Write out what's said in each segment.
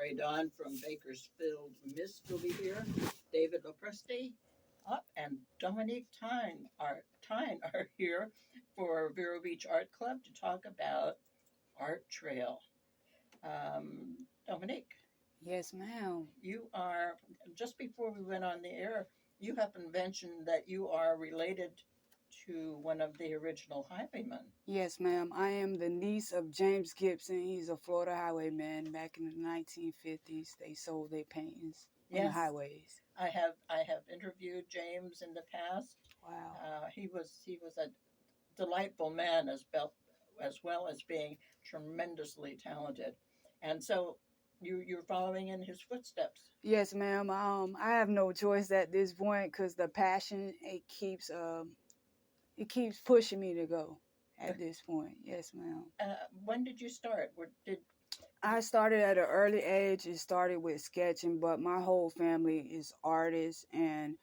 Mary Dawn from Bakersfield Mist will be here. David Lopresti up and Dominique Tyne are here for Vero Beach Art Club to talk about Art Trail. Dominique, Yes, ma'am. you are, just before we went on the air, you happened to mention that you are related to one of the original highwaymen. Yes, ma'am. I am the niece of James Gibson. He's a Florida highwayman. Back in the 1950s, they sold their paintings on the Yes, highways. I have interviewed James in the past. Wow. He was a delightful man as well as being tremendously talented, and so you're following in his footsteps. Yes, ma'am. I have no choice at this point because the passion it keeps pushing me to go. At this point, yes, ma'am. When did you start? I started at an early age. It started with sketching, but my whole family is artists, and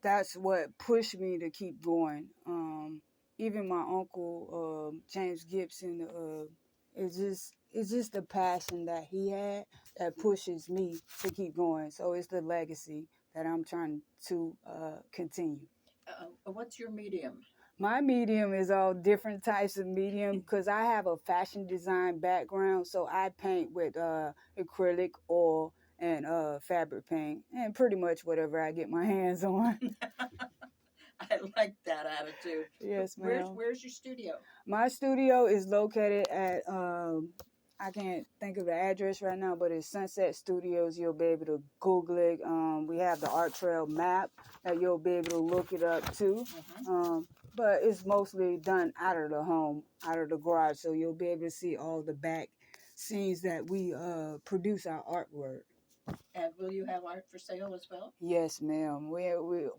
that's what pushed me to keep going. Even my uncle James Gibson, it's just the passion that he had that pushes me to keep going. So it's the legacy that I'm trying to continue. What's your medium? My medium is all different types of medium because I have a fashion design background, so I paint with acrylic, oil, and fabric paint, and pretty much whatever I get my hands on. I like that attitude. Yes, Where's ma'am. where's your studio? My studio is located at I can't think of the address right now, but it's Sunset Studios. You'll be able to Google it. We have the Art Trail map that you'll be able to look it up too. But it's mostly done out of the home, out of the garage, so you'll be able to see all the back scenes that we produce our artwork. And will you have art for sale as well? Yes, ma'am.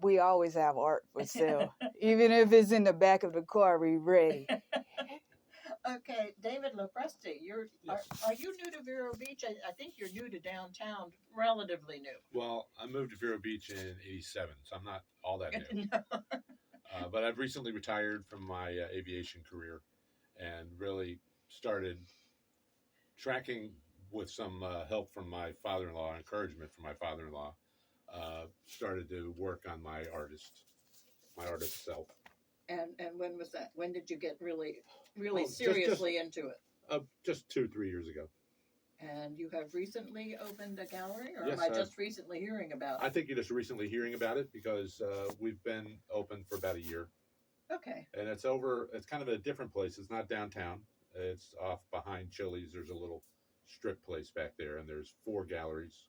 We always have art for sale, even if it's in the back of the car. We ready. Okay, David Lopresti, are you new to Vero Beach? I think you're new to downtown, relatively new. Well, I moved to Vero Beach in '87, so I'm not all that new. No. But I've recently retired from my aviation career and really started tracking with some help from my father-in-law, encouragement from my father-in-law. Started to work on my artist self. And when was that? When did you get really Oh, seriously into it? Just 2-3 years ago. And you have recently opened a gallery, or Yes, am I just recently hearing about I it? think you're just recently hearing about it because we've been open for about a year. Okay. And it's kind of a different place. It's not downtown. It's off behind Chili's. There's a little strip place back there, and there's 4 galleries.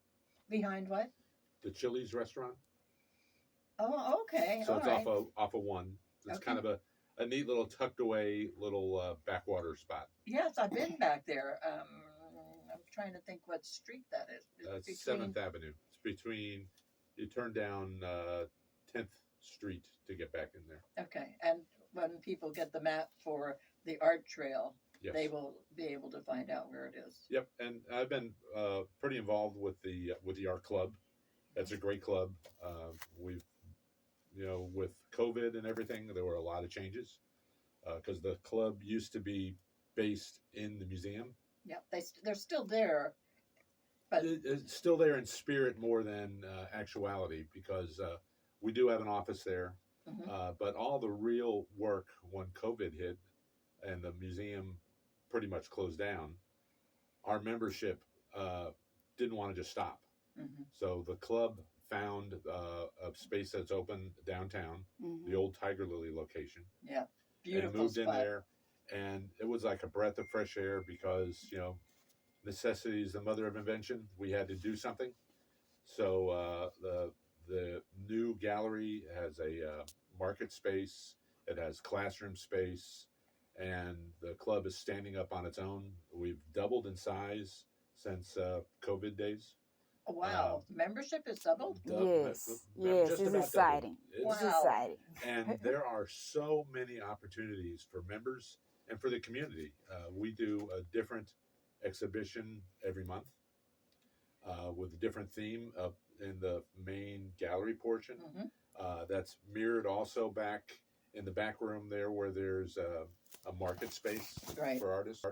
Behind what? The Chili's restaurant. Oh, okay. So All it's right. off of one. It's Okay. kind of a neat little tucked away little backwater spot. Yes, I've been back there. I'm trying to think what street that is. It's 7th Avenue. It's between, you turn down 10th Street to get back in there. Okay, and when people get the map for the art trail, Yes. they will be able to find out where it is. Yep, and I've been pretty involved with the art club. That's a great club. We've, with COVID and everything, there were a lot of changes because the club used to be based in the museum. Yeah, they're still there, but It's still there in spirit more than actuality because we do have an office there. But all the real work when COVID hit and the museum pretty much closed down, our membership didn't want to just stop. So the club found a space that's open downtown, the old Tiger Lily location. Yeah, beautiful and moved spot. in there, and it was like a breath of fresh air because necessity is the mother of invention. We had to do something. So the new gallery has a market space. It has classroom space, and the club is standing up on its own. We've doubled in size since COVID days. Wow, membership is doubled? Yes, Just it's about exciting. doubled. It's Wow. exciting. And there are so many opportunities for members and for the community. We do a different exhibition every month with a different theme up in the main gallery portion. That's mirrored also back in the back room there where there's a market space Right. for artists.